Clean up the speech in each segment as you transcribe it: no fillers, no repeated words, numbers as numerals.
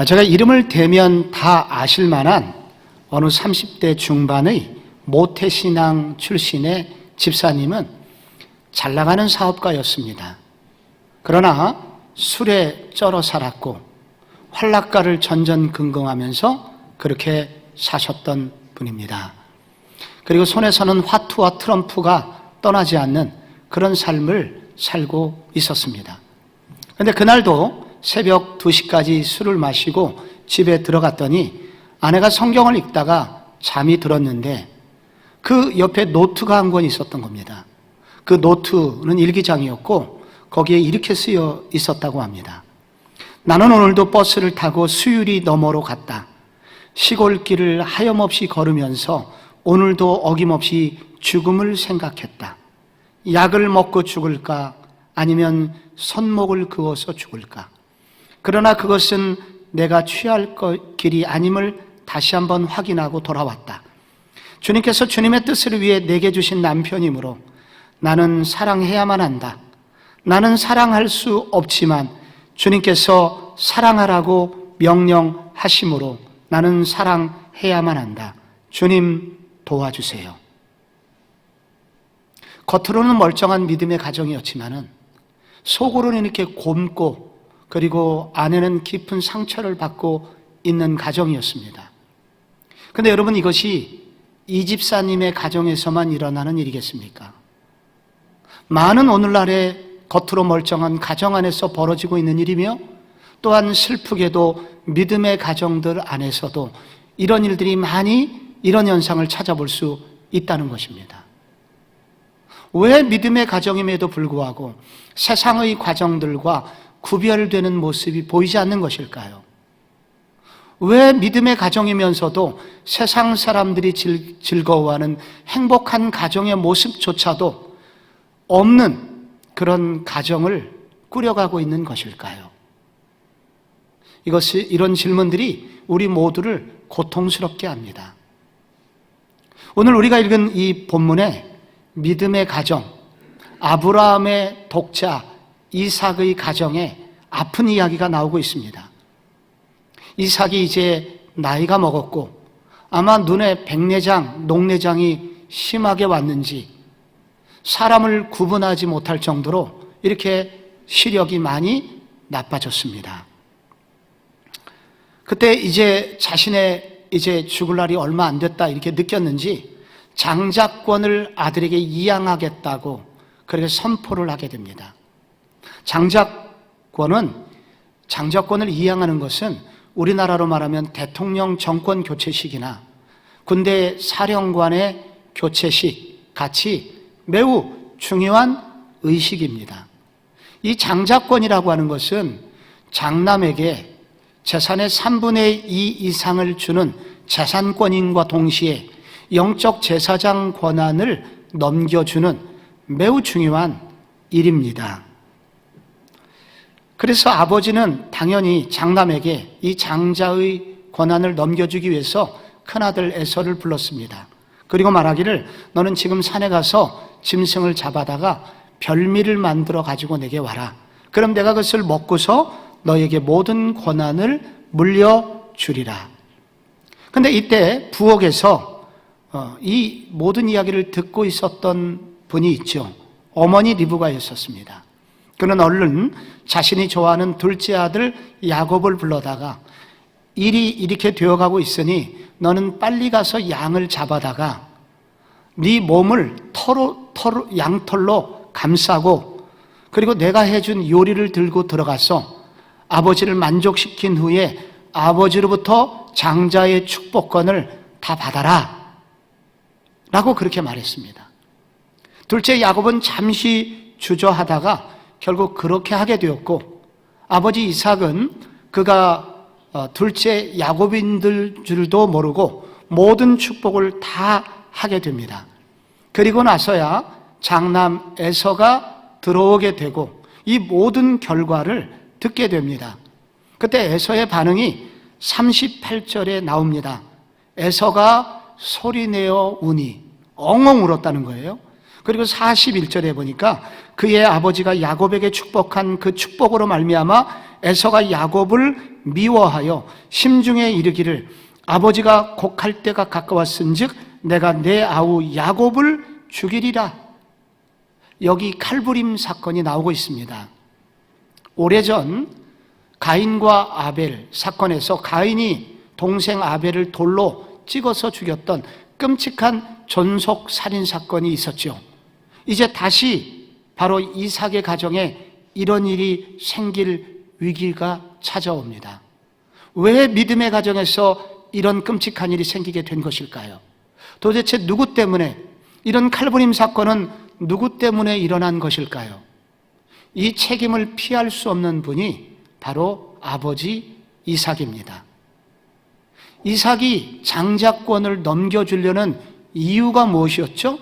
제가 이름을 대면 다 아실 만한 어느 30대 중반의 모태신앙 출신의 집사님은 잘 나가는 사업가였습니다. 그러나 술에 쩔어 살았고 활락가를 전전긍긍하면서 그렇게 사셨던 분입니다. 그리고 손에서는 화투와 트럼프가 떠나지 않는 그런 삶을 살고 있었습니다. 그런데 그날도 새벽 2시까지 술을 마시고 집에 들어갔더니 아내가 성경을 읽다가 잠이 들었는데 그 옆에 노트가 한 권 있었던 겁니다. 그 노트는 일기장이었고 거기에 이렇게 쓰여 있었다고 합니다. 나는 오늘도 버스를 타고 수유리 너머로 갔다. 시골길을 하염없이 걸으면서 오늘도 어김없이 죽음을 생각했다. 약을 먹고 죽을까 아니면 손목을 그어서 죽을까. 그러나 그것은 내가 취할 길이 아님을 다시 한번 확인하고 돌아왔다. 주님께서 주님의 뜻을 위해 내게 주신 남편이므로 나는 사랑해야만 한다. 나는 사랑할 수 없지만 주님께서 사랑하라고 명령하심으로 나는 사랑해야만 한다. 주님 도와주세요. 겉으로는 멀쩡한 믿음의 가정이었지만은 속으로는 이렇게 곪고 그리고 안에는 깊은 상처를 받고 있는 가정이었습니다. 그런데 여러분, 이것이 이 집사님의 가정에서만 일어나는 일이겠습니까? 많은 오늘날의 겉으로 멀쩡한 가정 안에서 벌어지고 있는 일이며 또한 슬프게도 믿음의 가정들 안에서도 이런 일들이 많이 이런 현상을 찾아볼 수 있다는 것입니다. 왜 믿음의 가정임에도 불구하고 세상의 가정들과 구별되는 모습이 보이지 않는 것일까요? 왜 믿음의 가정이면서도 세상 사람들이 즐거워하는 행복한 가정의 모습조차도 없는 그런 가정을 꾸려가고 있는 것일까요? 이런 질문들이 우리 모두를 고통스럽게 합니다. 오늘 우리가 읽은 이 본문에 믿음의 가정, 아브라함의 독자 이삭의 가정에 아픈 이야기가 나오고 있습니다. 이삭이 이제 나이가 먹었고 아마 눈에 백내장, 녹내장이 심하게 왔는지 사람을 구분하지 못할 정도로 이렇게 시력이 많이 나빠졌습니다. 그때 이제 자신의 죽을 날이 얼마 안 됐다 이렇게 느꼈는지 장자권을 아들에게 이양하겠다고 그렇게 선포를 하게 됩니다. 장자권을 이양하는 것은 우리나라로 말하면 대통령 정권 교체식이나 군대 사령관의 교체식 같이 매우 중요한 의식입니다. 이 장자권이라고 하는 것은 장남에게 재산의 3분의 2 이상을 주는 재산권인과 동시에 영적 제사장 권한을 넘겨주는 매우 중요한 일입니다. 그래서 아버지는 당연히 장남에게 이 장자의 권한을 넘겨주기 위해서 큰아들 에서를 불렀습니다. 그리고 말하기를 너는 지금 산에 가서 짐승을 잡아다가 별미를 만들어 가지고 내게 와라. 그럼 내가 그것을 먹고서 너에게 모든 권한을 물려주리라. 그런데 이때 부엌에서 이 모든 이야기를 듣고 있었던 분이 있죠. 어머니 리브가였었습니다. 그는 얼른 자신이 좋아하는 둘째 아들 야곱을 불러다가 일이 이렇게 되어가고 있으니 너는 빨리 가서 양을 잡아다가 네 몸을 양털로 감싸고 그리고 내가 해준 요리를 들고 들어가서 아버지를 만족시킨 후에 아버지로부터 장자의 축복권을 다 받아라 라고 그렇게 말했습니다. 둘째 야곱은 잠시 주저하다가 결국 그렇게 하게 되었고 아버지 이삭은 그가 둘째 야곱인 줄도 모르고 모든 축복을 다 하게 됩니다. 그리고 나서야 장남 에서가 들어오게 되고 이 모든 결과를 듣게 됩니다. 그때 에서의 반응이 38절에 나옵니다. 에서가 소리내어 우니 엉엉 울었다는 거예요. 그리고 41절에 보니까 그의 아버지가 야곱에게 축복한 그 축복으로 말미암아 에서가 야곱을 미워하여 심중에 이르기를 아버지가 곡할 때가 가까웠은즉 내가 내 아우 야곱을 죽이리라. 여기 칼부림 사건이 나오고 있습니다. 오래전 가인과 아벨 사건에서 가인이 동생 아벨을 돌로 찍어서 죽였던 끔찍한 존속 살인 사건이 있었죠. 이제 다시 바로 이삭의 가정에 이런 일이 생길 위기가 찾아옵니다. 왜 믿음의 가정에서 이런 끔찍한 일이 생기게 된 것일까요? 도대체 누구 때문에, 이런 칼부림 사건은 누구 때문에 일어난 것일까요? 이 책임을 피할 수 없는 분이 바로 아버지 이삭입니다. 이삭이 장자권을 넘겨주려는 이유가 무엇이었죠?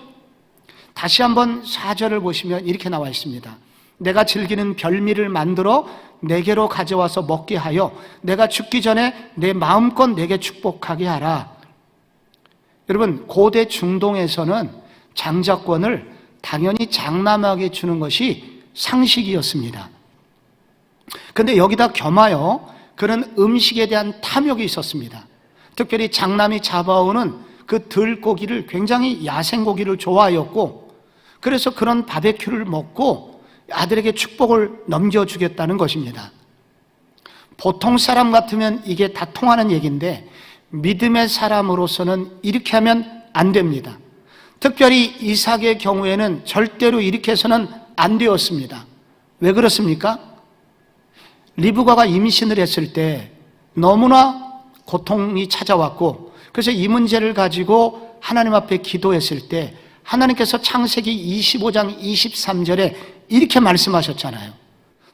다시 한번 4절을 보시면 이렇게 나와 있습니다. 내가 즐기는 별미를 만들어 내게로 가져와서 먹게 하여 내가 죽기 전에 내 마음껏 내게 축복하게 하라. 여러분, 고대 중동에서는 장자권을 당연히 장남에게 주는 것이 상식이었습니다. 그런데 여기다 겸하여 그런 음식에 대한 탐욕이 있었습니다. 특별히 장남이 잡아오는 그 들고기를, 굉장히 야생고기를 좋아하였고, 그래서 그런 바베큐를 먹고 아들에게 축복을 넘겨주겠다는 것입니다. 보통 사람 같으면 이게 다 통하는 얘기인데 믿음의 사람으로서는 이렇게 하면 안 됩니다. 특별히 이삭의 경우에는 절대로 이렇게 해서는 안 되었습니다. 왜 그렇습니까? 리브가가 임신을 했을 때 너무나 고통이 찾아왔고, 그래서 이 문제를 가지고 하나님 앞에 기도했을 때 하나님께서 창세기 25장 23절에 이렇게 말씀하셨잖아요.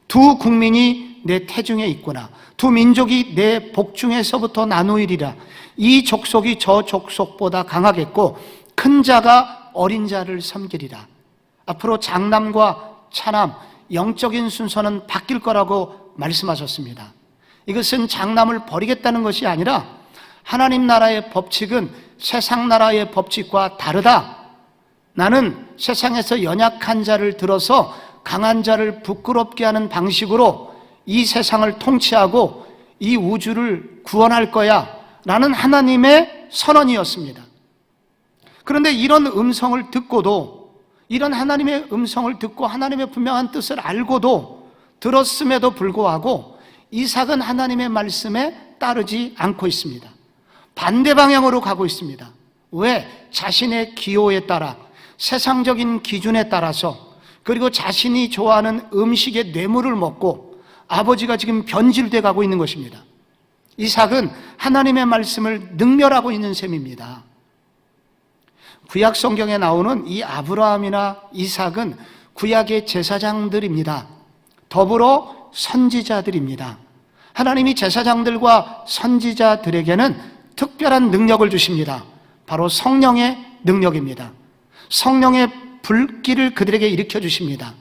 두 국민이 내 태중에 있구나. 두 민족이 내 복중에서부터 나누이리라. 이 족속이 저 족속보다 강하겠고 큰 자가 어린 자를 섬기리라. 앞으로 장남과 차남, 영적인 순서는 바뀔 거라고 말씀하셨습니다. 이것은 장남을 버리겠다는 것이 아니라 하나님 나라의 법칙은 세상 나라의 법칙과 다르다. 나는 세상에서 연약한 자를 들어서 강한 자를 부끄럽게 하는 방식으로 이 세상을 통치하고 이 우주를 구원할 거야 라는 하나님의 선언이었습니다. 그런데 이런 음성을 듣고도, 이런 하나님의 음성을 듣고 하나님의 분명한 뜻을 알고도, 들었음에도 불구하고 이삭은 하나님의 말씀에 따르지 않고 있습니다. 반대 방향으로 가고 있습니다. 왜? 자신의 기호에 따라, 세상적인 기준에 따라서, 그리고 자신이 좋아하는 음식의 뇌물을 먹고 아버지가 지금 변질돼 가고 있는 것입니다. 이삭은 하나님의 말씀을 능멸하고 있는 셈입니다. 구약 성경에 나오는 이 아브라함이나 이삭은 구약의 제사장들입니다. 더불어 선지자들입니다. 하나님이 제사장들과 선지자들에게는 특별한 능력을 주십니다. 바로 성령의 능력입니다. 성령의 불길을 그들에게 일으켜 주십니다.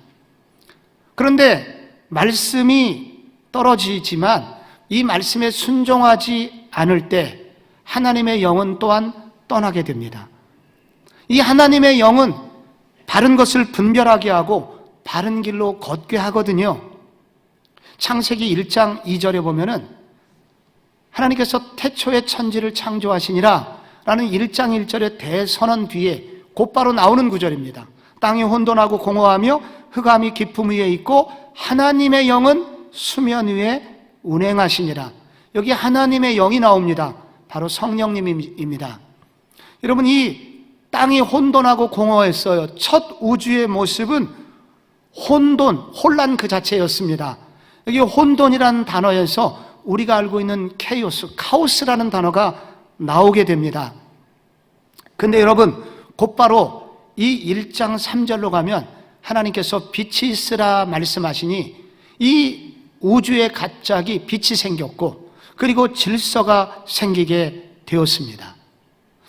그런데 말씀이 떨어지지만 이 말씀에 순종하지 않을 때 하나님의 영은 또한 떠나게 됩니다. 이 하나님의 영은 바른 것을 분별하게 하고 바른 길로 걷게 하거든요. 창세기 1장 2절에 보면은 하나님께서 태초에 천지를 창조하시니라 라는 1장 1절의 대선언 뒤에 곧바로 나오는 구절입니다. 땅이 혼돈하고 공허하며 흑암이 깊음 위에 있고 하나님의 영은 수면 위에 운행하시니라. 여기 하나님의 영이 나옵니다. 바로 성령님입니다. 여러분, 이 땅이 혼돈하고 공허했어요. 첫 우주의 모습은 혼돈, 혼란 그 자체였습니다. 여기 혼돈이라는 단어에서 우리가 알고 있는 케이오스, 카오스라는 단어가 나오게 됩니다. 근데 여러분, 곧바로 이 1장 3절로 가면 하나님께서 빛이 있으라 말씀하시니 이 우주에 갑자기 빛이 생겼고 그리고 질서가 생기게 되었습니다.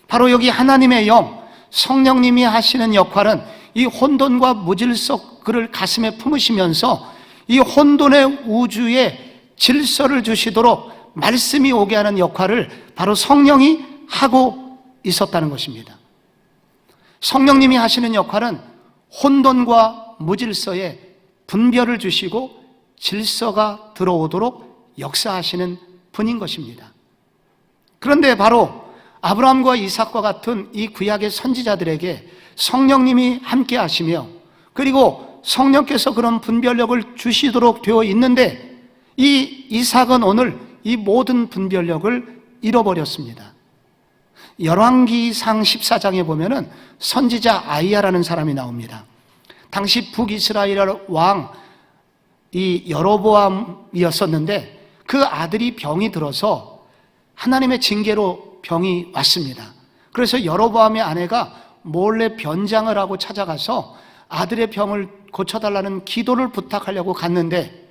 바로 여기 하나님의 영, 성령님이 하시는 역할은 이 혼돈과 무질서 그를 가슴에 품으시면서 이 혼돈의 우주에 질서를 주시도록 말씀이 오게 하는 역할을 바로 성령이 하고 있었다는 것입니다. 성령님이 하시는 역할은 혼돈과 무질서에 분별을 주시고 질서가 들어오도록 역사하시는 뿐인 것입니다. 그런데 바로 아브라함과 이삭과 같은 이 구약의 선지자들에게 성령님이 함께 하시며, 그리고 성령께서 그런 분별력을 주시도록 되어 있는데, 이 이삭은 오늘 이 모든 분별력을 잃어버렸습니다. 열왕기상 14장에 보면은 선지자 아이야라는 사람이 나옵니다. 당시 북이스라엘 왕 이 여로보암이었었는데, 그 아들이 병이 들어서 하나님의 징계로 병이 왔습니다. 그래서 여로보암의 아내가 몰래 변장을 하고 찾아가서 아들의 병을 고쳐달라는 기도를 부탁하려고 갔는데,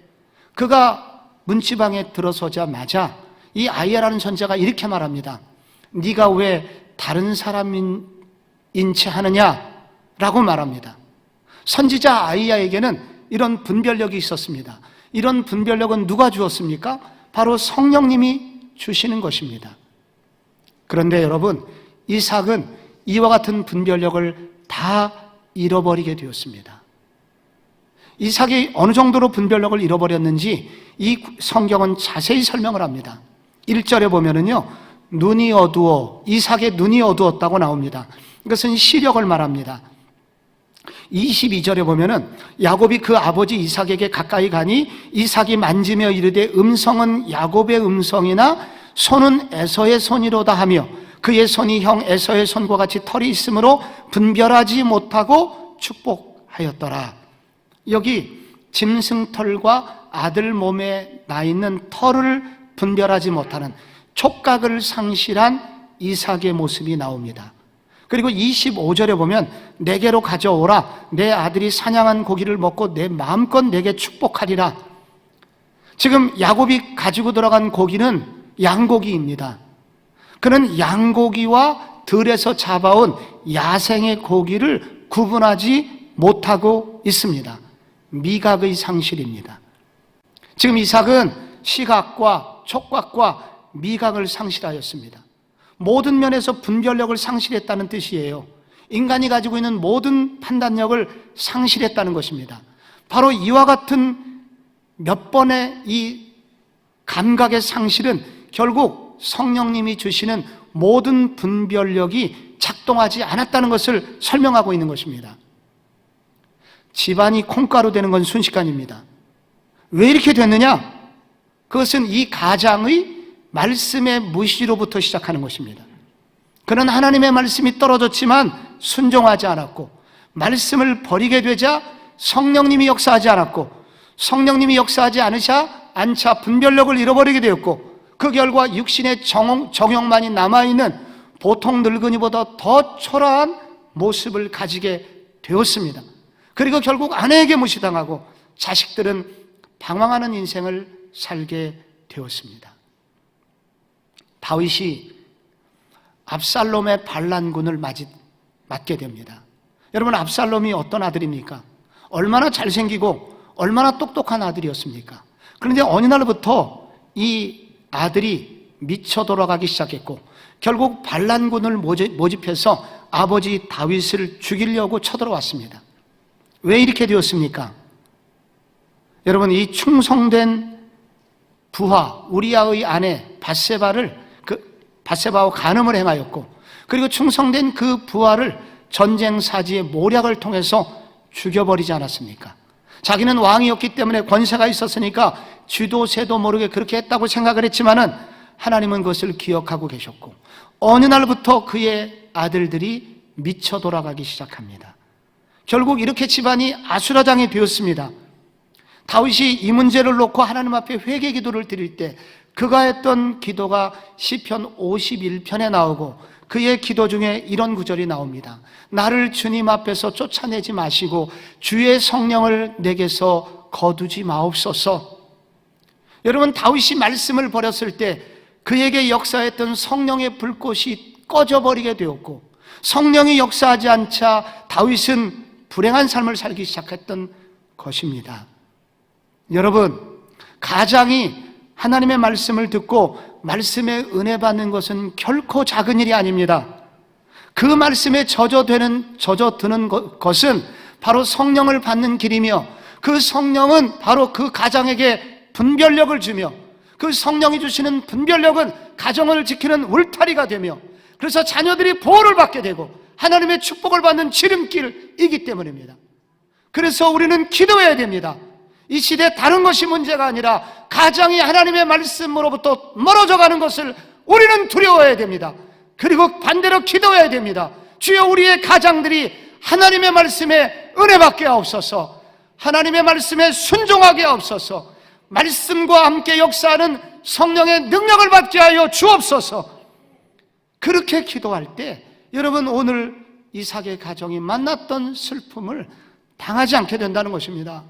그가 문지방에 들어서자마자 이 아이야라는 선지자가 이렇게 말합니다. 네가 왜 다른 사람인 채 하느냐라고 말합니다. 선지자 아이야에게는 이런 분별력이 있었습니다. 이런 분별력은 누가 주었습니까? 바로 성령님이 주시는 것입니다. 그런데 여러분, 이삭은 이와 같은 분별력을 다 잃어버리게 되었습니다. 이삭이 어느 정도로 분별력을 잃어버렸는지 이 성경은 자세히 설명을 합니다. 1절에 보면은요, 눈이 어두워, 이삭의 눈이 어두웠다고 나옵니다. 이것은 시력을 말합니다. 22절에 보면은 야곱이 그 아버지 이삭에게 가까이 가니 이삭이 만지며 이르되 음성은 야곱의 음성이나 손은 에서의 손이로다 하며 그의 손이 형 에서의 손과 같이 털이 있으므로 분별하지 못하고 축복하였더라. 여기 짐승털과 아들 몸에 나 있는 털을 분별하지 못하는 촉각을 상실한 이삭의 모습이 나옵니다. 그리고 25절에 보면 내게로 가져오라, 내 아들이 사냥한 고기를 먹고 내 마음껏 내게 축복하리라. 지금 야곱이 가지고 들어간 고기는 양고기입니다. 그는 양고기와 들에서 잡아온 야생의 고기를 구분하지 못하고 있습니다. 미각의 상실입니다. 지금 이삭은 시각과 촉각과 미각을 상실하였습니다. 모든 면에서 분별력을 상실했다는 뜻이에요. 인간이 가지고 있는 모든 판단력을 상실했다는 것입니다. 바로 이와 같은 몇 번의 이 감각의 상실은 결국 성령님이 주시는 모든 분별력이 작동하지 않았다는 것을 설명하고 있는 것입니다. 집안이 콩가루 되는 건 순식간입니다. 왜 이렇게 됐느냐? 그것은 이 가장의 말씀의 무시로부터 시작하는 것입니다. 그는 하나님의 말씀이 떨어졌지만 순종하지 않았고, 말씀을 버리게 되자 성령님이 역사하지 않았고, 성령님이 역사하지 않자 분별력을 잃어버리게 되었고, 그 결과 육신의 정욕만이 남아있는 보통 늙은이보다 더 초라한 모습을 가지게 되었습니다. 그리고 결국 아내에게 무시당하고 자식들은 방황하는 인생을 살게 되었습니다. 다윗이 압살롬의 반란군을 맞게 됩니다. 여러분, 압살롬이 어떤 아들입니까? 얼마나 잘생기고 얼마나 똑똑한 아들이었습니까? 그런데 어느 날부터 이 아들이 미쳐 돌아가기 시작했고, 결국 반란군을 모집해서 아버지 다윗을 죽이려고 쳐들어왔습니다. 왜 이렇게 되었습니까? 여러분, 이 충성된 부하 우리아의 아내 바세바와 간음을 행하였고, 그리고 충성된 그 부하를 전쟁 사지의 모략을 통해서 죽여버리지 않았습니까? 자기는 왕이었기 때문에 권세가 있었으니까 쥐도 새도 모르게 그렇게 했다고 생각을 했지만은 하나님은 그것을 기억하고 계셨고, 어느 날부터 그의 아들들이 미쳐 돌아가기 시작합니다. 결국 이렇게 집안이 아수라장이 되었습니다. 다윗이 이 문제를 놓고 하나님 앞에 회개 기도를 드릴 때 그가 했던 기도가 시편 51편에 나오고, 그의 기도 중에 이런 구절이 나옵니다. 나를 주님 앞에서 쫓아내지 마시고 주의 성령을 내게서 거두지 마옵소서. 여러분, 다윗이 말씀을 버렸을 때 그에게 역사했던 성령의 불꽃이 꺼져버리게 되었고, 성령이 역사하지 않자 다윗은 불행한 삶을 살기 시작했던 것입니다. 여러분, 가장이 하나님의 말씀을 듣고 말씀에 은혜 받는 것은 결코 작은 일이 아닙니다. 그 말씀에 젖어드는 것은 바로 성령을 받는 길이며, 그 성령은 바로 그 가장에게 분별력을 주며, 그 성령이 주시는 분별력은 가정을 지키는 울타리가 되며, 그래서 자녀들이 보호를 받게 되고 하나님의 축복을 받는 지름길이기 때문입니다. 그래서 우리는 기도해야 됩니다. 이 시대 다른 것이 문제가 아니라 가정이 하나님의 말씀으로부터 멀어져 가는 것을 우리는 두려워해야 됩니다. 그리고 반대로 기도해야 됩니다. 주여, 우리의 가장들이 하나님의 말씀에 은혜 받게 하옵소서, 하나님의 말씀에 순종하게 하옵소서, 말씀과 함께 역사하는 성령의 능력을 받게 하여 주옵소서. 그렇게 기도할 때 여러분, 오늘 이삭의 가정이 만났던 슬픔을 당하지 않게 된다는 것입니다.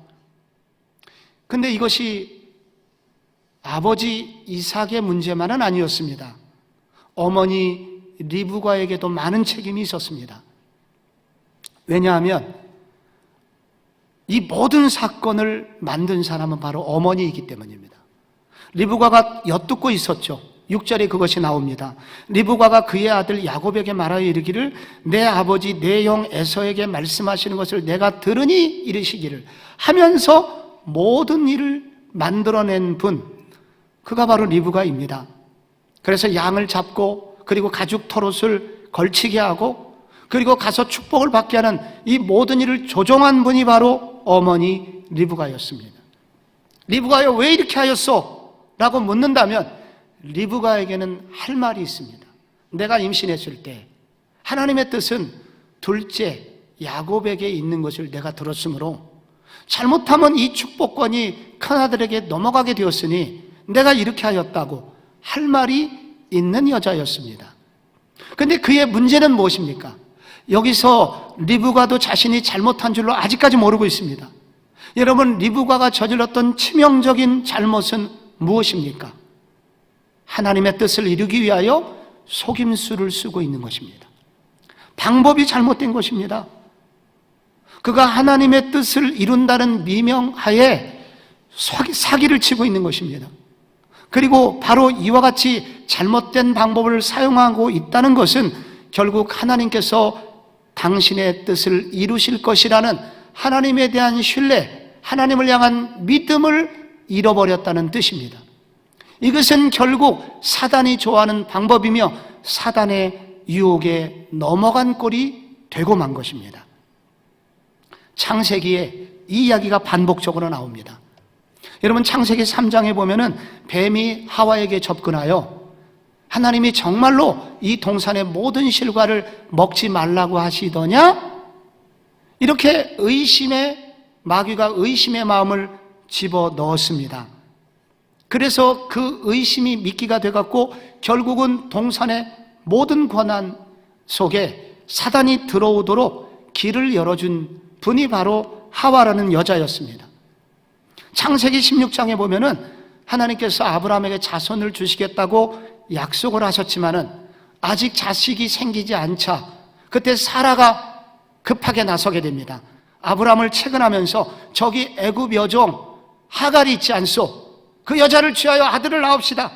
근데 이것이 아버지 이삭의 문제만은 아니었습니다. 어머니 리브가에게도 많은 책임이 있었습니다. 왜냐하면 이 모든 사건을 만든 사람은 바로 어머니이기 때문입니다. 리브가가 엿듣고 있었죠. 6절에 그것이 나옵니다. 리브가가 그의 아들 야곱에게 말하여 이르기를, 내 아버지 내 형 에서에게 말씀하시는 것을 내가 들으니 이르시기를 하면서 모든 일을 만들어낸 분, 그가 바로 리브가입니다. 그래서 양을 잡고, 그리고 가죽 털옷을 걸치게 하고, 그리고 가서 축복을 받게 하는 이 모든 일을 조종한 분이 바로 어머니 리브가였습니다. 리브가여, 왜 이렇게 하였소? 라고 묻는다면 리브가에게는 할 말이 있습니다. 내가 임신했을 때 하나님의 뜻은 둘째 야곱에게 있는 것을 내가 들었으므로, 잘못하면 이 축복권이 큰아들에게 넘어가게 되었으니 내가 이렇게 하였다고 할 말이 있는 여자였습니다. 그런데 그의 문제는 무엇입니까? 여기서 리브가도 자신이 잘못한 줄로 아직까지 모르고 있습니다. 여러분, 리브가가 저질렀던 치명적인 잘못은 무엇입니까? 하나님의 뜻을 이루기 위하여 속임수를 쓰고 있는 것입니다. 방법이 잘못된 것입니다. 그가 하나님의 뜻을 이룬다는 미명하에 사기를 치고 있는 것입니다. 그리고 바로 이와 같이 잘못된 방법을 사용하고 있다는 것은 결국 하나님께서 당신의 뜻을 이루실 것이라는 하나님에 대한 신뢰, 하나님을 향한 믿음을 잃어버렸다는 뜻입니다. 이것은 결국 사단이 좋아하는 방법이며 사단의 유혹에 넘어간 꼴이 되고 만 것입니다. 창세기에 이 이야기가 반복적으로 나옵니다. 여러분, 창세기 3장에 보면은 뱀이 하와에게 접근하여 하나님이 정말로 이 동산의 모든 실과를 먹지 말라고 하시더냐? 이렇게 마귀가 의심의 마음을 집어 넣었습니다. 그래서 그 의심이 미끼가 돼갖고 결국은 동산의 모든 권한 속에 사단이 들어오도록 길을 열어준 분이 바로 하와라는 여자였습니다. 창세기 16장에 보면은 하나님께서 아브라함에게 자손을 주시겠다고 약속을 하셨지만은 아직 자식이 생기지 않자 그때 사라가 급하게 나서게 됩니다. 아브라함을 채근하면서 저기 애굽 여종 하갈이 있지 않소? 그 여자를 취하여 아들을 낳읍시다.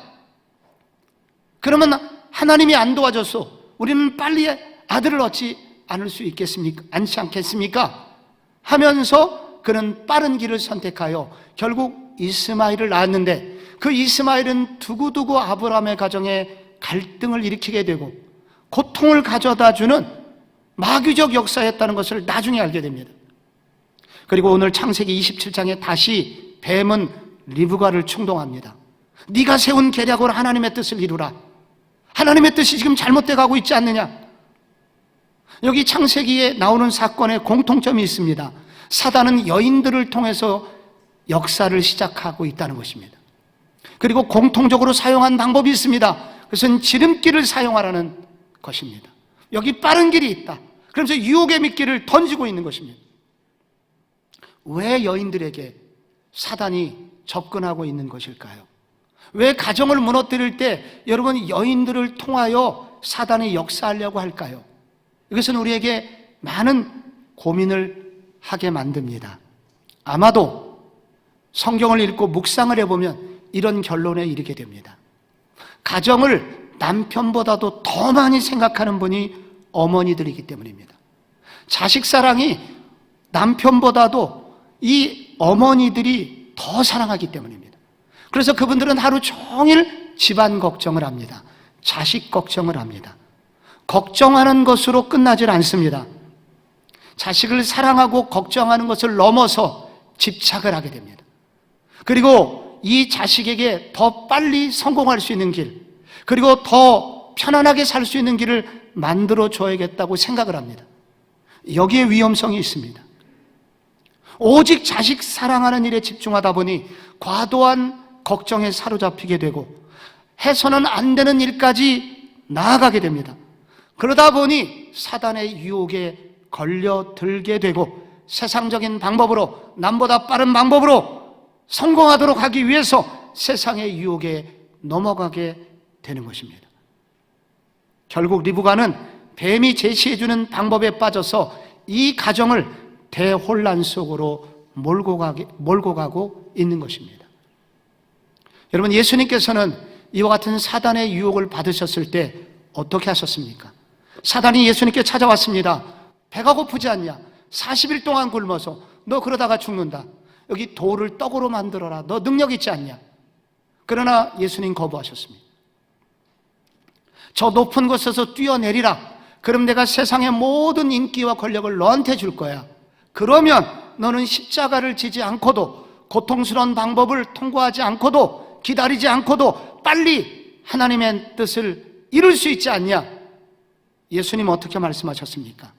그러면 하나님이 안 도와줬소. 우리는 빨리 아들을 얻지 않지 않겠습니까? 하면서 그는 빠른 길을 선택하여 결국 이스마엘을 낳았는데, 그 이스마엘은 두고두고 아브라함의 가정에 갈등을 일으키게 되고 고통을 가져다주는 마귀적 역사였다는 것을 나중에 알게 됩니다. 그리고 오늘 창세기 27장에 다시 뱀은 리브가를 충동합니다. 네가 세운 계략으로 하나님의 뜻을 이루라. 하나님의 뜻이 지금 잘못돼 가고 있지 않느냐? 여기 창세기에 나오는 사건에 공통점이 있습니다. 사단은 여인들을 통해서 역사를 시작하고 있다는 것입니다. 그리고 공통적으로 사용한 방법이 있습니다. 그것은 지름길을 사용하라는 것입니다. 여기 빠른 길이 있다. 그러면서 유혹의 미끼를 던지고 있는 것입니다. 왜 여인들에게 사단이 접근하고 있는 것일까요? 왜 가정을 무너뜨릴 때 여러분 여인들을 통하여 사단이 역사하려고 할까요? 이것은 우리에게 많은 고민을 하게 만듭니다. 아마도 성경을 읽고 묵상을 해보면 이런 결론에 이르게 됩니다. 가정을 남편보다도 더 많이 생각하는 분이 어머니들이기 때문입니다. 자식 사랑이 남편보다도 이 어머니들이 더 사랑하기 때문입니다. 그래서 그분들은 하루 종일 집안 걱정을 합니다. 자식 걱정을 합니다. 걱정하는 것으로 끝나질 않습니다. 자식을 사랑하고 걱정하는 것을 넘어서 집착을 하게 됩니다. 그리고 이 자식에게 더 빨리 성공할 수 있는 길, 그리고 더 편안하게 살 수 있는 길을 만들어 줘야겠다고 생각을 합니다. 여기에 위험성이 있습니다. 오직 자식 사랑하는 일에 집중하다 보니 과도한 걱정에 사로잡히게 되고 해서는 안 되는 일까지 나아가게 됩니다. 그러다 보니 사단의 유혹에 걸려들게 되고 세상적인 방법으로, 남보다 빠른 방법으로 성공하도록 하기 위해서 세상의 유혹에 넘어가게 되는 것입니다. 결국 리브가는 뱀이 제시해주는 방법에 빠져서 이 가정을 대혼란 속으로 몰고 가고 있는 것입니다. 여러분, 예수님께서는 이와 같은 사단의 유혹을 받으셨을 때 어떻게 하셨습니까? 사단이 예수님께 찾아왔습니다. 배가 고프지 않냐? 40일 동안 굶어서 너 그러다가 죽는다. 여기 돌을 떡으로 만들어라. 너 능력 있지 않냐? 그러나 예수님 거부하셨습니다. 저 높은 곳에서 뛰어내리라. 그럼 내가 세상의 모든 인기와 권력을 너한테 줄 거야. 그러면 너는 십자가를 지지 않고도, 고통스러운 방법을 통과하지 않고도, 기다리지 않고도 빨리 하나님의 뜻을 이룰 수 있지 않냐? 예수님 어떻게 말씀하셨습니까?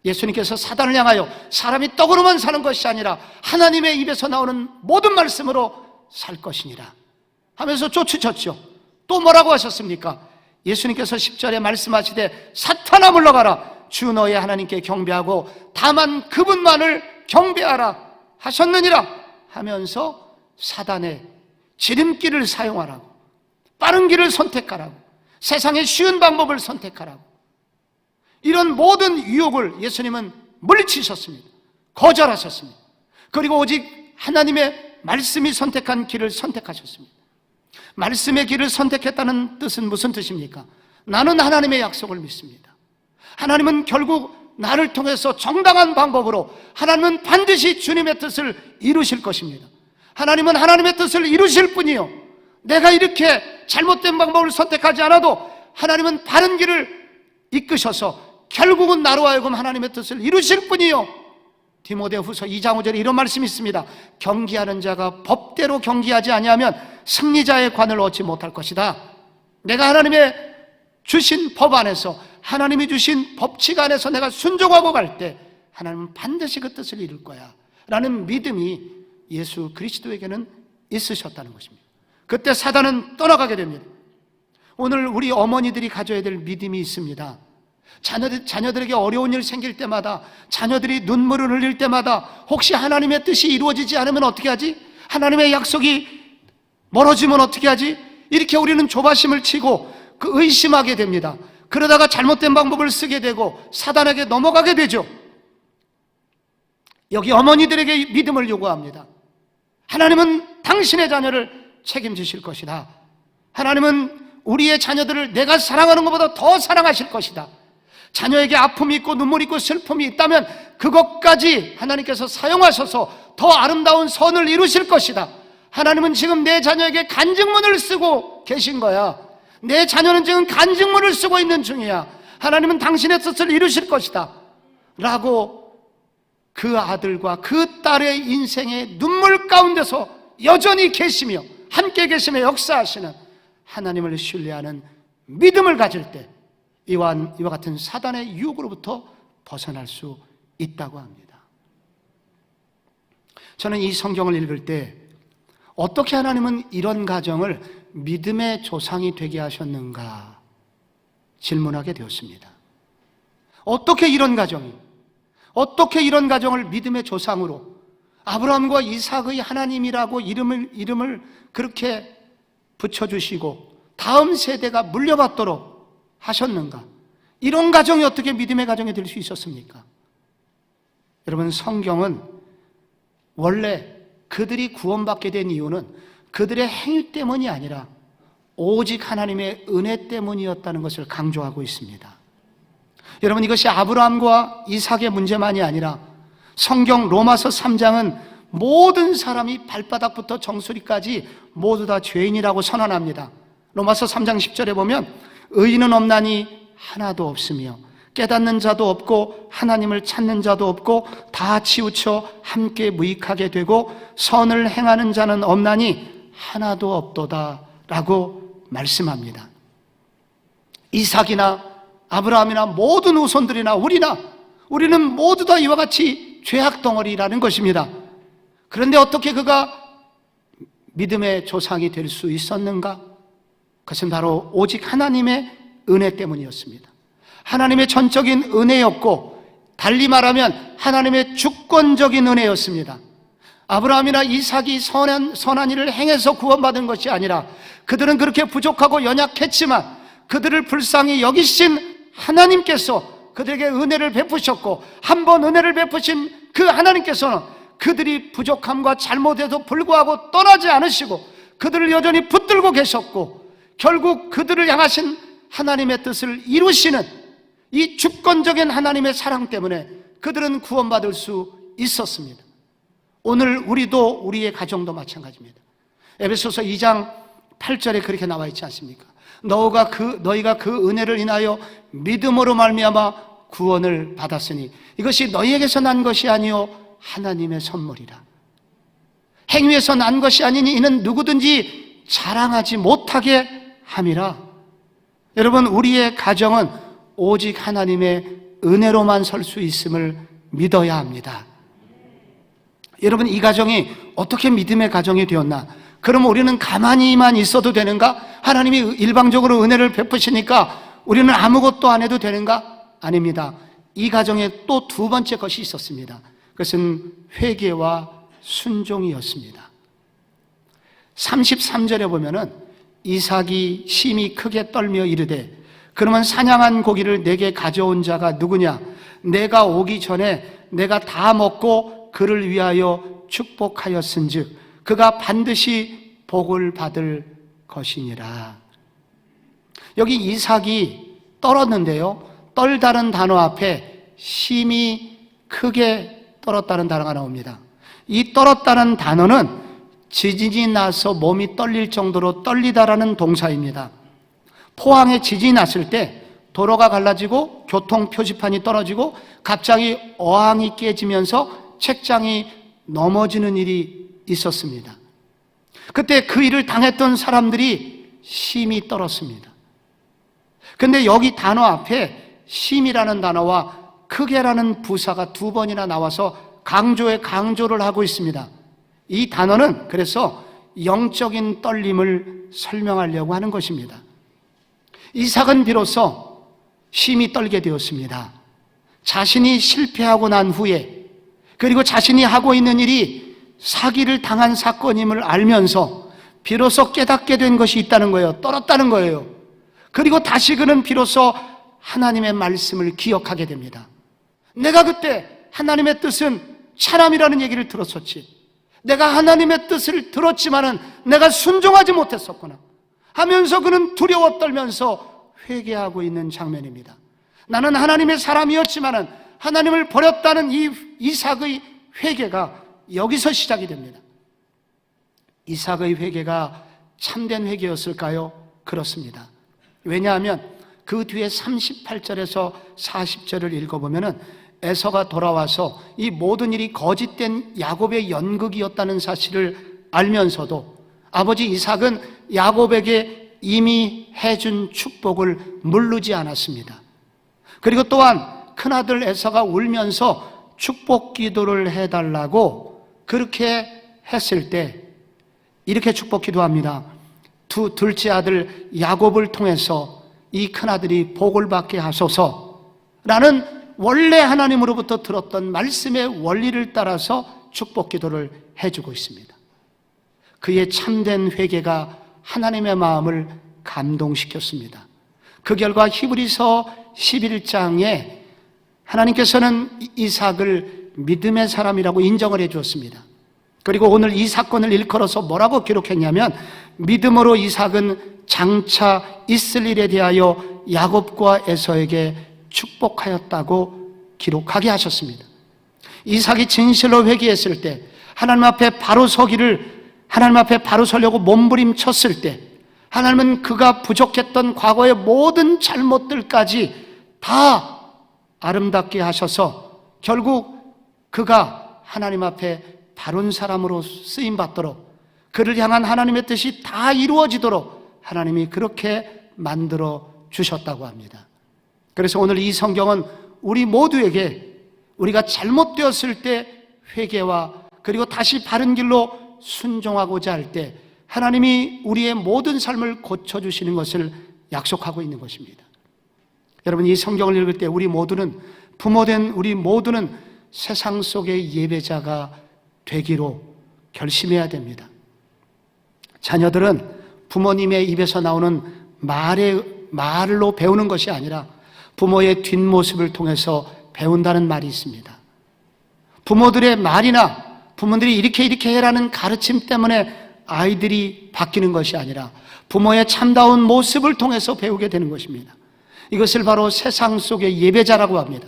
예수님께서 사단을 향하여 사람이 떡으로만 사는 것이 아니라 하나님의 입에서 나오는 모든 말씀으로 살 것이니라 하면서 쫓으셨죠. 또 뭐라고 하셨습니까? 예수님께서 10절에 말씀하시되 사탄아 물러가라. 주 너의 하나님께 경배하고 다만 그분만을 경배하라 하셨느니라 하면서 사단의 지름길을 사용하라고, 빠른 길을 선택하라고, 세상의 쉬운 방법을 선택하라고, 이런 모든 유혹을 예수님은 물리치셨습니다. 거절하셨습니다. 그리고 오직 하나님의 말씀이 선택한 길을 선택하셨습니다. 말씀의 길을 선택했다는 뜻은 무슨 뜻입니까? 나는 하나님의 약속을 믿습니다. 하나님은 결국 나를 통해서 정당한 방법으로, 하나님은 반드시 주님의 뜻을 이루실 것입니다. 하나님은 하나님의 뜻을 이루실 뿐이요, 내가 이렇게 잘못된 방법을 선택하지 않아도 하나님은 바른 길을 이끄셔서 결국은 나로 하여금 하나님의 뜻을 이루실 뿐이요. 디모데후서 2장 5절에 이런 말씀이 있습니다. 경기하는 자가 법대로 경기하지 아니하면 승리자의 관을 얻지 못할 것이다. 내가 하나님의 주신 법 안에서, 하나님이 주신 법칙 안에서 내가 순종하고 갈 때 하나님은 반드시 그 뜻을 이룰 거야 라는 믿음이 예수 그리스도에게는 있으셨다는 것입니다. 그때 사단은 떠나가게 됩니다. 오늘 우리 어머니들이 가져야 될 믿음이 있습니다. 자녀들에게 어려운 일 생길 때마다, 자녀들이 눈물을 흘릴 때마다 혹시 하나님의 뜻이 이루어지지 않으면 어떻게 하지? 하나님의 약속이 멀어지면 어떻게 하지? 이렇게 우리는 조바심을 치고 의심하게 됩니다. 그러다가 잘못된 방법을 쓰게 되고 사단에게 넘어가게 되죠. 여기 어머니들에게 믿음을 요구합니다. 하나님은 당신의 자녀를 책임지실 것이다. 하나님은 우리의 자녀들을 내가 사랑하는 것보다 더 사랑하실 것이다. 자녀에게 아픔이 있고 눈물이 있고 슬픔이 있다면 그것까지 하나님께서 사용하셔서 더 아름다운 선을 이루실 것이다. 하나님은 지금 내 자녀에게 간증문을 쓰고 계신 거야. 내 자녀는 지금 간증문을 쓰고 있는 중이야. 하나님은 당신의 뜻을 이루실 것이다 라고 그 아들과 그 딸의 인생의 눈물 가운데서 여전히 계시며 함께 계시며 역사하시는 하나님을 신뢰하는 믿음을 가질 때 이와 같은 사단의 유혹으로부터 벗어날 수 있다고 합니다. 저는 이 성경을 읽을 때 어떻게 하나님은 이런 가정을 믿음의 조상이 되게 하셨는가 질문하게 되었습니다. 어떻게 이런 가정을 믿음의 조상으로, 아브라함과 이삭의 하나님이라고 이름을 그렇게 붙여주시고 다음 세대가 물려받도록 하셨는가? 이런 가정이 어떻게 믿음의 가정이 될 수 있었습니까? 여러분, 성경은 원래 그들이 구원받게 된 이유는 그들의 행위 때문이 아니라 오직 하나님의 은혜 때문이었다는 것을 강조하고 있습니다. 여러분, 이것이 아브라함과 이삭의 문제만이 아니라 성경 로마서 3장은 모든 사람이 발바닥부터 정수리까지 모두 다 죄인이라고 선언합니다. 로마서 3장 10절에 보면 의인은 없나니 하나도 없으며 깨닫는 자도 없고 하나님을 찾는 자도 없고 다 치우쳐 함께 무익하게 되고 선을 행하는 자는 없나니 하나도 없도다 라고 말씀합니다. 이삭이나 아브라함이나 모든 후손들이나 우리는 모두 다 이와 같이 죄악 덩어리라는 것입니다. 그런데 어떻게 그가 믿음의 조상이 될 수 있었는가? 그것은 바로 오직 하나님의 은혜 때문이었습니다. 하나님의 전적인 은혜였고, 달리 말하면 하나님의 주권적인 은혜였습니다. 아브라함이나 이삭이 선한 일을 행해서 구원받은 것이 아니라 그들은 그렇게 부족하고 연약했지만 그들을 불쌍히 여기신 하나님께서 그들에게 은혜를 베푸셨고, 한 번 은혜를 베푸신 그 하나님께서는 그들이 부족함과 잘못에도 불구하고 떠나지 않으시고 그들을 여전히 붙들고 계셨고, 결국 그들을 향하신 하나님의 뜻을 이루시는 이 주권적인 하나님의 사랑 때문에 그들은 구원받을 수 있었습니다. 오늘 우리도, 우리의 가정도 마찬가지입니다. 에베소서 2장 8절에 그렇게 나와 있지 않습니까? 너희가 그 은혜를 인하여 믿음으로 말미암아 구원을 받았으니 이것이 너희에게서 난 것이 아니요 하나님의 선물이라. 행위에서 난 것이 아니니 이는 누구든지 자랑하지 못하게 함이라. 여러분, 우리의 가정은 오직 하나님의 은혜로만 설 수 있음을 믿어야 합니다. 여러분, 이 가정이 어떻게 믿음의 가정이 되었나? 그럼 우리는 가만히만 있어도 되는가? 하나님이 일방적으로 은혜를 베푸시니까 우리는 아무것도 안 해도 되는가? 아닙니다. 이 가정에 또 두 번째 것이 있었습니다. 그것은 회개와 순종이었습니다. 33절에 보면은 이삭이 심히 크게 떨며 이르되 그러면 사냥한 고기를 내게 가져온 자가 누구냐? 내가 오기 전에 내가 다 먹고 그를 위하여 축복하였은즉 그가 반드시 복을 받을 것이니라. 여기 이삭이 떨었는데요, 떨다는 단어 앞에 심히 크게 떨었다는 단어가 나옵니다. 이 떨었다는 단어는 지진이 나서 몸이 떨릴 정도로 떨리다라는 동사입니다. 포항에 지진이 났을 때 도로가 갈라지고 교통 표지판이 떨어지고 갑자기 어항이 깨지면서 책장이 넘어지는 일이 있었습니다. 그때 그 일을 당했던 사람들이 심히 떨었습니다. 근데 여기 단어 앞에 심이라는 단어와 크게라는 부사가 두 번이나 나와서 강조를 하고 있습니다. 이 단어는 그래서 영적인 떨림을 설명하려고 하는 것입니다. 이삭은 비로소 심히 떨게 되었습니다. 자신이 실패하고 난 후에, 그리고 자신이 하고 있는 일이 사기를 당한 사건임을 알면서 비로소 깨닫게 된 것이 있다는 거예요. 떨었다는 거예요. 그리고 다시 그는 비로소 하나님의 말씀을 기억하게 됩니다. 내가 그때 하나님의 뜻은 차람이라는 얘기를 들었었지, 내가 하나님의 뜻을 들었지만은 내가 순종하지 못했었구나 하면서 그는 두려워 떨면서 회개하고 있는 장면입니다. 나는 하나님의 사람이었지만은 하나님을 버렸다는 이 이삭의 회개가 여기서 시작이 됩니다. 이삭의 회개가 참된 회개였을까요? 그렇습니다. 왜냐하면 그 뒤에 38절에서 40절을 읽어보면은 에서가 돌아와서 이 모든 일이 거짓된 야곱의 연극이었다는 사실을 알면서도 아버지 이삭은 야곱에게 이미 해준 축복을 물르지 않았습니다. 그리고 또한 큰아들 에서가 울면서 축복 기도를 해달라고 그렇게 했을 때 이렇게 축복 기도합니다. 둘째 아들 야곱을 통해서 이 큰아들이 복을 받게 하소서라는 원래 하나님으로부터 들었던 말씀의 원리를 따라서 축복 기도를 해주고 있습니다. 그의 참된 회개가 하나님의 마음을 감동시켰습니다. 그 결과 히브리서 11장에 하나님께서는 이삭을 믿음의 사람이라고 인정을 해 주었습니다. 그리고 오늘 이 사건을 일컬어서 뭐라고 기록했냐면, 믿음으로 이삭은 장차 있을 일에 대하여 야곱과 에서에게 축복하였다고 기록하게 하셨습니다. 이삭이 진실로 회개했을 때 하나님 앞에 바로 서려고 몸부림쳤을 때 하나님은 그가 부족했던 과거의 모든 잘못들까지 다 아름답게 하셔서 결국 그가 하나님 앞에 바른 사람으로 쓰임받도록, 그를 향한 하나님의 뜻이 다 이루어지도록 하나님이 그렇게 만들어 주셨다고 합니다. 그래서 오늘 이 성경은 우리 모두에게 우리가 잘못되었을 때 회개와 그리고 다시 바른 길로 순종하고자 할 때 하나님이 우리의 모든 삶을 고쳐주시는 것을 약속하고 있는 것입니다. 여러분, 이 성경을 읽을 때 우리 모두는, 부모된 우리 모두는 세상 속의 예배자가 되기로 결심해야 됩니다. 자녀들은 부모님의 입에서 나오는 말로 배우는 것이 아니라 부모의 뒷모습을 통해서 배운다는 말이 있습니다. 부모들의 말이나 부모들이 이렇게 해라는 가르침 때문에 아이들이 바뀌는 것이 아니라 부모의 참다운 모습을 통해서 배우게 되는 것입니다. 이것을 바로 세상 속의 예배자라고 합니다.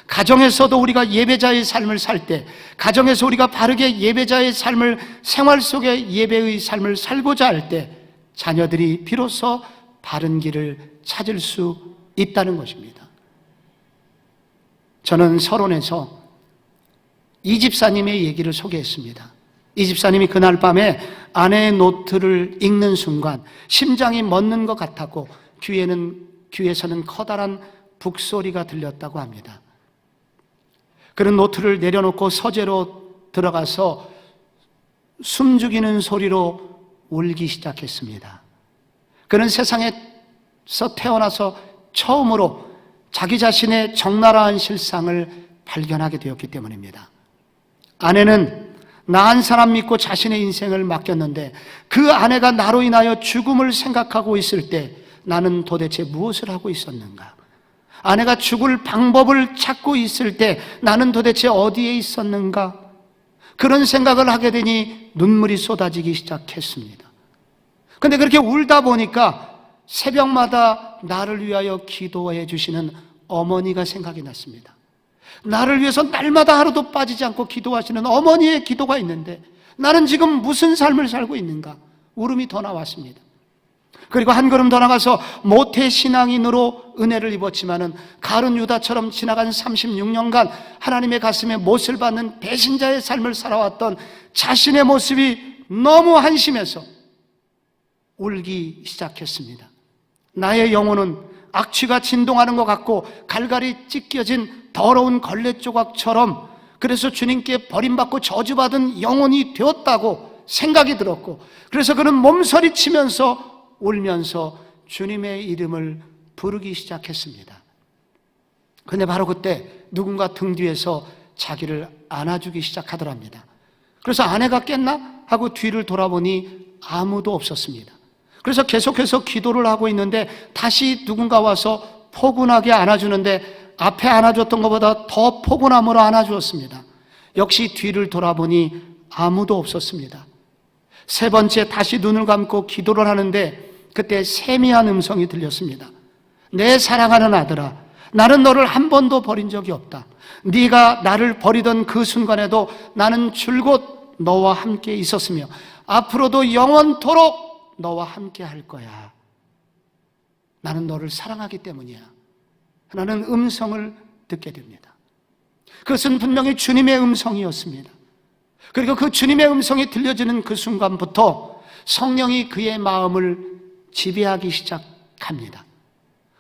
가정에서도 우리가 예배자의 삶을 살 때, 가정에서 우리가 바르게 예배자의 삶을, 생활 속의 예배의 삶을 살고자 할 때 자녀들이 비로소 바른 길을 찾을 수 있다는 것입니다. 저는 서론에서 이 집사님의 얘기를 소개했습니다. 이 집사님이 그날 밤에 아내의 노트를 읽는 순간 심장이 멎는 것 같았고 귀에서는 커다란 북소리가 들렸다고 합니다. 그는 노트를 내려놓고 서재로 들어가서 숨죽이는 소리로 울기 시작했습니다. 그는 세상에서 태어나서 처음으로 자기 자신의 적나라한 실상을 발견하게 되었기 때문입니다. 아내는 나 한 사람 믿고 자신의 인생을 맡겼는데 그 아내가 나로 인하여 죽음을 생각하고 있을 때 나는 도대체 무엇을 하고 있었는가? 아내가 죽을 방법을 찾고 있을 때 나는 도대체 어디에 있었는가? 그런 생각을 하게 되니 눈물이 쏟아지기 시작했습니다. 그런데 그렇게 울다 보니까 새벽마다 나를 위하여 기도해 주시는 어머니가 생각이 났습니다. 나를 위해서 날마다 하루도 빠지지 않고 기도하시는 어머니의 기도가 있는데 나는 지금 무슨 삶을 살고 있는가? 울음이 더 나왔습니다. 그리고 한 걸음 더 나가서 모태신앙인으로 은혜를 입었지만은 가룟 유다처럼 지나간 36년간 하나님의 가슴에 못을 받는 배신자의 삶을 살아왔던 자신의 모습이 너무 한심해서 울기 시작했습니다. 나의 영혼은 악취가 진동하는 것 같고 갈갈이 찢겨진 더러운 걸레 조각처럼, 그래서 주님께 버림받고 저주받은 영혼이 되었다고 생각이 들었고, 그래서 그는 몸서리치면서 울면서 주님의 이름을 부르기 시작했습니다. 그런데 바로 그때 누군가 등 뒤에서 자기를 안아주기 시작하더랍니다. 그래서 아내가 깼나 하고 뒤를 돌아보니 아무도 없었습니다. 그래서 계속해서 기도를 하고 있는데 다시 누군가 와서 포근하게 안아주는데 앞에 안아줬던 것보다 더 포근함으로 안아주었습니다. 역시 뒤를 돌아보니 아무도 없었습니다. 세 번째 다시 눈을 감고 기도를 하는데 그때 세미한 음성이 들렸습니다. 내 사랑하는 아들아, 나는 너를 한 번도 버린 적이 없다. 네가 나를 버리던 그 순간에도 나는 줄곧 너와 함께 있었으며 앞으로도 영원토록 너와 함께 할 거야. 나는 너를 사랑하기 때문이야. 라는 음성을 듣게 됩니다. 그것은 분명히 주님의 음성이었습니다. 그리고 그 주님의 음성이 들려지는 그 순간부터 성령이 그의 마음을 지배하기 시작합니다.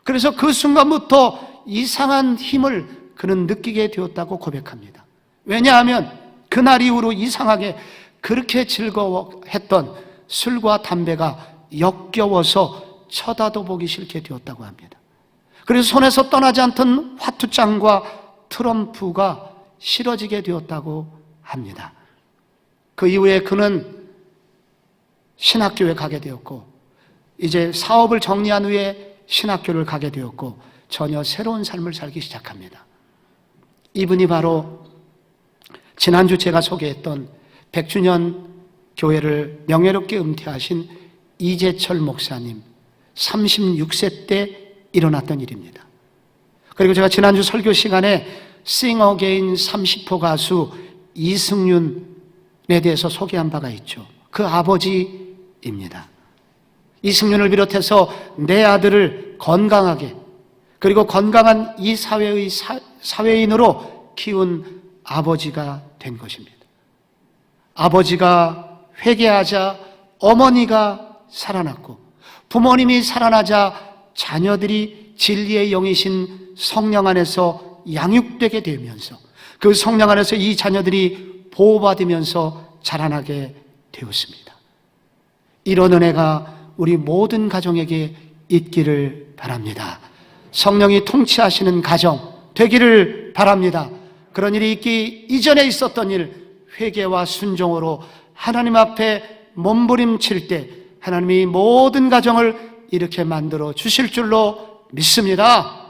그래서 그 순간부터 이상한 힘을 그는 느끼게 되었다고 고백합니다. 왜냐하면 그날 이후로 이상하게 그렇게 즐거워했던 술과 담배가 역겨워서 쳐다도 보기 싫게 되었다고 합니다. 그래서 손에서 떠나지 않던 화투장과 트럼프가 싫어지게 되었다고 합니다. 그 이후에 그는 신학교에 가게 되었고, 이제 사업을 정리한 후에 신학교를 가게 되었고 전혀 새로운 삶을 살기 시작합니다. 이분이 바로 지난주 제가 소개했던 100주년 교회를 명예롭게 은퇴하신 이재철 목사님, 36세 때 일어났던 일입니다. 그리고 제가 지난주 설교 시간에 Sing Again 30호 가수 이승윤 대해서 소개한 바가 있죠. 그 아버지입니다. 이승윤을 비롯해서 내 아들을 건강하게, 그리고 건강한 이 사회의 사회인으로 키운 아버지가 된 것입니다. 아버지가 회개하자 어머니가 살아났고, 부모님이 살아나자 자녀들이 진리의 영이신 성령 안에서 양육되게 되면서 그 성령 안에서 이 자녀들이 보호받으면서 자라나게 되었습니다. 이런 은혜가 우리 모든 가정에게 있기를 바랍니다. 성령이 통치하시는 가정 되기를 바랍니다. 그런 일이 있기 이전에 있었던 일, 회개와 순종으로 하나님 앞에 몸부림칠 때 하나님이 모든 가정을 이렇게 만들어 주실 줄로 믿습니다.